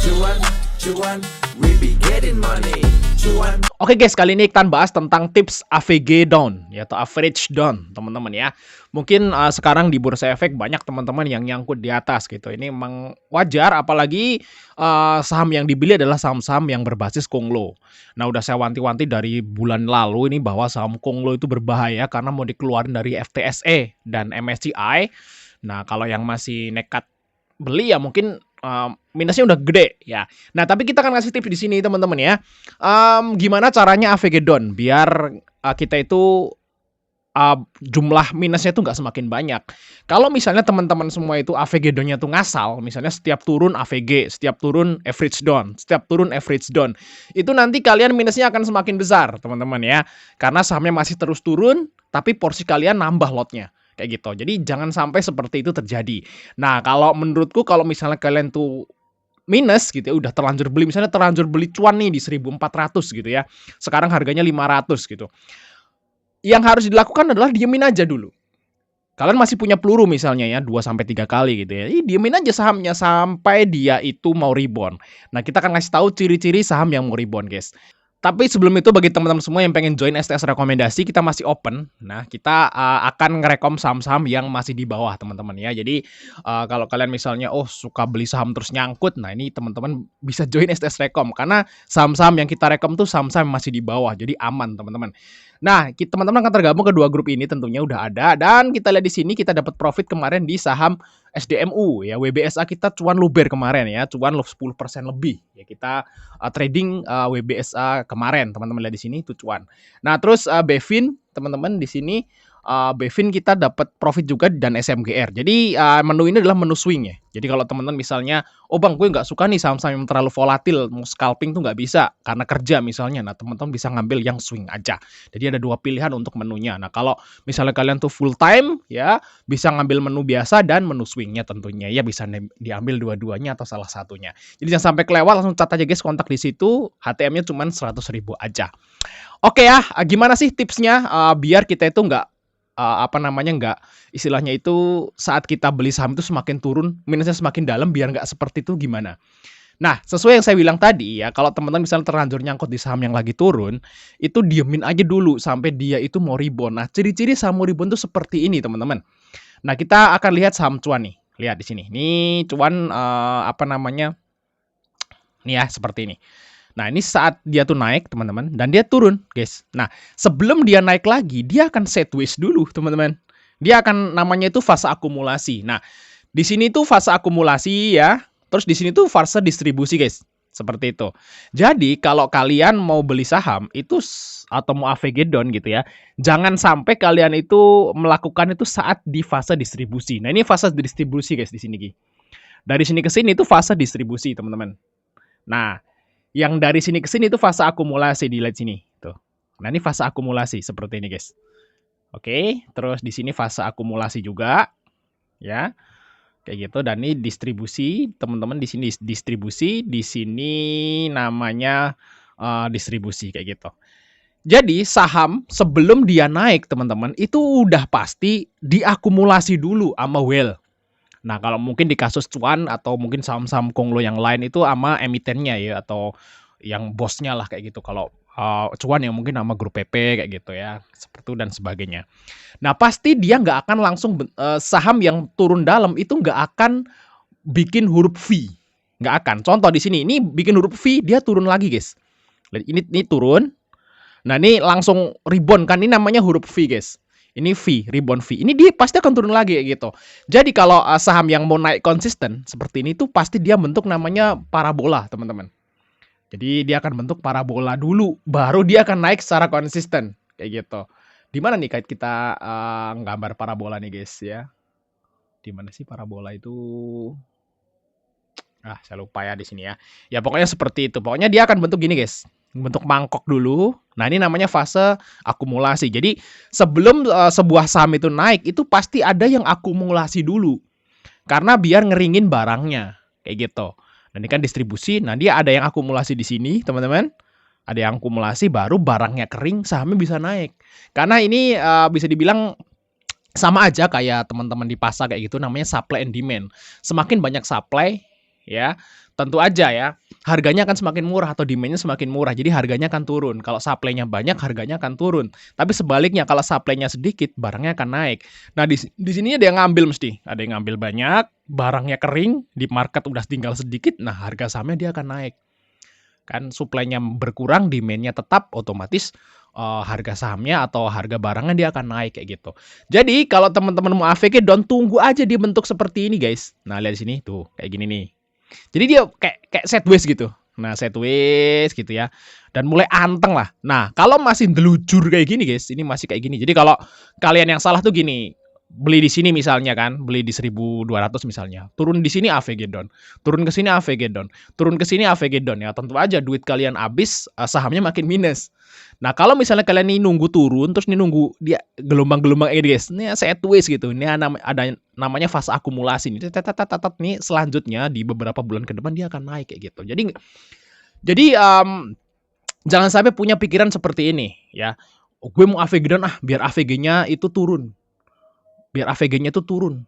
Cuan, cuan, we be getting money. Cuan. Oke guys, kali ini kita bahas tentang tips AVG down, yaitu average down, teman-teman ya. Mungkin sekarang di bursa efek banyak teman-teman yang nyangkut di atas gitu. Ini memang wajar, apalagi saham yang dibeli adalah saham-saham yang berbasis Konglo. Nah, udah saya wanti-wanti dari bulan lalu ini bahwa saham Konglo itu berbahaya karena mau dikeluarin dari FTSE dan MSCI. Nah, kalau yang masih nekat beli ya mungkin minusnya udah gede ya. Nah, tapi kita akan ngasih tips di sini teman-teman ya. Gimana caranya AVG down biar kita itu jumlah minusnya tuh nggak semakin banyak. Kalau misalnya teman-teman semua itu AVG down-nya tuh ngasal, misalnya setiap turun AVG, setiap turun average down, setiap turun average down, itu nanti kalian minusnya akan semakin besar teman-teman ya. Karena sahamnya masih terus turun, tapi porsi kalian nambah lotnya. Kayak gitu. Jadi jangan sampai seperti itu terjadi. Nah, kalau menurutku kalau misalnya kalian tuh minus gitu ya, udah terlanjur beli, misalnya terlanjur beli cuan nih di 1.400 gitu ya. Sekarang harganya 500 gitu. Yang harus dilakukan adalah diemin aja dulu. Kalian masih punya peluru misalnya ya 2 sampai 3 kali gitu ya. Diemin aja sahamnya sampai dia itu mau rebound. Nah, kita akan ngasih tahu ciri-ciri saham yang mau rebound, guys. Tapi sebelum itu bagi teman-teman semua yang pengen join STS rekomendasi, kita masih open. Nah, kita akan ngerekom saham-saham yang masih di bawah, teman-teman ya. Jadi kalau kalian misalnya suka beli saham terus nyangkut, nah ini teman-teman bisa join STS Rekom karena saham-saham yang kita rekom tuh saham-saham yang masih di bawah. Jadi aman, teman-teman. Nah, teman-teman akan tergabung ke dua grup ini tentunya udah ada, dan kita lihat di sini kita dapat profit kemarin di saham SDMU ya, WBSA kita cuan luber kemarin ya, cuan 10% lebih ya, kita trading WBSA kemarin, teman-teman lihat di sini itu cuan. Nah, terus Bevin teman-teman di sini Bevin kita dapat profit juga dan SMGR. Jadi menu ini adalah menu swing ya. Jadi kalau teman-teman misalnya, bang gue nggak suka nih saham-saham yang terlalu volatil, mau scalping tuh nggak bisa karena kerja misalnya. Nah, teman-teman bisa ngambil yang swing aja. Jadi ada dua pilihan untuk menunya. Nah, kalau misalnya kalian tuh full time ya, bisa ngambil menu biasa dan menu swingnya tentunya ya, bisa diambil dua-duanya atau salah satunya. Jadi jangan sampai kelewat, langsung cat aja guys, kontak di situ. HTM-nya cuma 100.000 aja. Oke ya, gimana sih tipsnya biar kita itu nggak nggak istilahnya itu saat kita beli saham itu semakin turun minusnya semakin dalam, biar nggak seperti itu gimana? Nah, sesuai yang saya bilang tadi ya, kalau teman-teman misalnya terlanjur nyangkut di saham yang lagi turun, itu diemin aja dulu sampai dia itu mau rebound. Nah, ciri-ciri saham mau rebound itu seperti ini, teman-teman. Nah, kita akan lihat saham cuan nih. Lihat di sini. Ini cuan nih ya, seperti ini. Nah, ini saat dia tuh naik, teman-teman, dan dia turun, guys. Nah, sebelum dia naik lagi, dia akan sideways dulu, teman-teman. Dia akan namanya itu fase akumulasi. Nah, di sini tuh fase akumulasi ya. Terus di sini tuh fase distribusi, guys. Seperti itu. Jadi, kalau kalian mau beli saham itu atau mau AVG down gitu ya, jangan sampai kalian itu melakukan itu saat di fase distribusi. Nah, ini fase distribusi, guys, di sini, Ki. Dari sini ke sini itu fase distribusi, teman-teman. Nah, yang dari sini ke sini itu fase akumulasi, dilihat sini tuh. Nah, ini fase akumulasi seperti ini, guys. Oke, terus di sini fase akumulasi juga ya. Kayak gitu, dan ini distribusi, teman-teman, di sini distribusi, di sini namanya distribusi kayak gitu. Jadi saham sebelum dia naik, teman-teman, itu udah pasti diakumulasi dulu sama whale. Nah, kalau mungkin di kasus cuan atau mungkin saham-saham Konglo yang lain itu sama emitennya ya, atau yang bosnya lah kayak gitu. Kalau cuan yang mungkin sama grup PP kayak gitu ya, seperti itu dan sebagainya. Nah, pasti dia nggak akan langsung saham yang turun dalam itu nggak akan bikin huruf V, nggak akan. Contoh di sini, ini bikin huruf V, dia turun lagi, guys. Ini turun. Nah, ini langsung rebound kan, ini namanya huruf V, guys. Ini V, rebound V. Ini dia pasti akan turun lagi gitu. Jadi kalau saham yang mau naik konsisten seperti ini tuh pasti dia bentuk namanya parabola, teman-teman. Jadi dia akan bentuk parabola dulu, baru dia akan naik secara konsisten kayak gitu. Di mana nih kait kita gambar parabola nih, guys ya? Di mana sih parabola itu? Saya lupa ya di sini ya. Ya pokoknya seperti itu. Pokoknya dia akan bentuk gini, guys. Bentuk mangkok dulu. Nah, ini namanya fase akumulasi. Jadi sebelum sebuah saham itu naik, itu pasti ada yang akumulasi dulu. Karena biar ngeringin barangnya. Kayak gitu. Dan ini kan distribusi. Nah, dia ada yang akumulasi di sini, teman-teman. Ada yang akumulasi, baru barangnya kering, sahamnya bisa naik. Karena ini bisa dibilang sama aja kayak teman-teman di pasar kayak gitu, namanya supply and demand. Semakin banyak supply, ya, tentu aja ya, harganya akan semakin murah atau demand-nya semakin murah, jadi harganya akan turun. Kalau supply-nya banyak, harganya akan turun. Tapi sebaliknya kalau supply-nya sedikit, barangnya akan naik. Nah, di sini ada yang ngambil mesti, ada yang ngambil banyak, barangnya kering, di market udah tinggal sedikit, nah harga sahamnya dia akan naik. Kan supply-nya berkurang, demand-nya tetap, otomatis harga sahamnya atau harga barangnya dia akan naik kayak gitu. Jadi kalau teman-teman mau AVG down, tunggu aja di bentuk seperti ini guys. Nah lihat di sini tuh kayak gini nih. Jadi dia kayak sideways gitu. Nah sideways gitu ya. Dan mulai anteng lah. Nah kalau masih delujur kayak gini guys, ini masih kayak gini. Jadi kalau kalian yang salah tuh gini, beli di sini misalnya kan, beli di 1.200 misalnya, turun di sini AVG down, turun ke sini AVG down, turun ke sini AVG down ya, tentu aja duit kalian habis, sahamnya makin minus. Nah kalau misalnya kalian nih nunggu turun, terus nih nunggu dia gelombang-gelombang ini guys, ini sideways gitu, ini ada namanya fase akumulasi nih, nih selanjutnya di beberapa bulan ke depan dia akan naik kayak gitu. Jadi jangan sampai punya pikiran seperti ini ya, gue mau AVG down biar AVG-nya itu turun. Biar AVG-nya itu turun.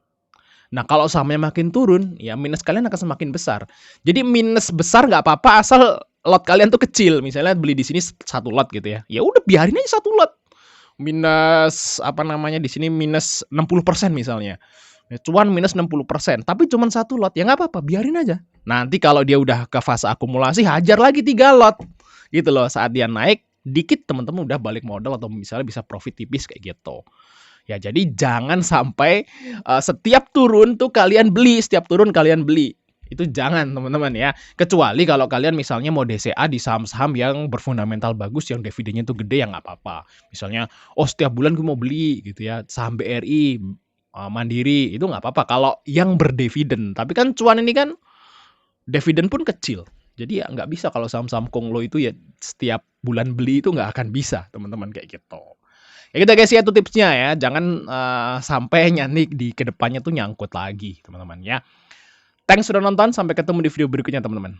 Nah, kalau sahamnya makin turun, ya minus kalian akan semakin besar. Jadi minus besar nggak apa-apa asal lot kalian tuh kecil. Misalnya beli di sini 1 lot gitu ya. Ya udah biarin aja 1 lot. Minus apa namanya di sini minus 60% misalnya. Ya, cuan minus 60%, tapi cuma 1 lot. Ya nggak apa-apa, biarin aja. Nanti kalau dia udah ke fase akumulasi, hajar lagi 3 lot. Gitu loh, saat dia naik dikit teman-teman udah balik modal atau misalnya bisa profit tipis kayak gitu. Ya jadi jangan sampai, setiap turun tuh kalian beli, setiap turun kalian beli. Itu jangan teman-teman ya. Kecuali kalau kalian misalnya mau DCA di saham-saham yang berfundamental bagus, yang dividennya tuh gede, ya nggak apa-apa. Misalnya, oh setiap bulan gue mau beli gitu ya, saham BRI, Mandiri, itu nggak apa-apa kalau yang berdividen. Tapi kan cuan ini kan dividen pun kecil. Jadi ya nggak bisa kalau saham-saham Konglo itu ya setiap bulan beli itu nggak akan bisa teman-teman kayak gitu. Ya gitu guys ya, itu tipsnya ya, jangan sampai nyanik di kedepannya tuh nyangkut lagi teman-teman ya. Thanks sudah nonton, sampai ketemu di video berikutnya teman-teman.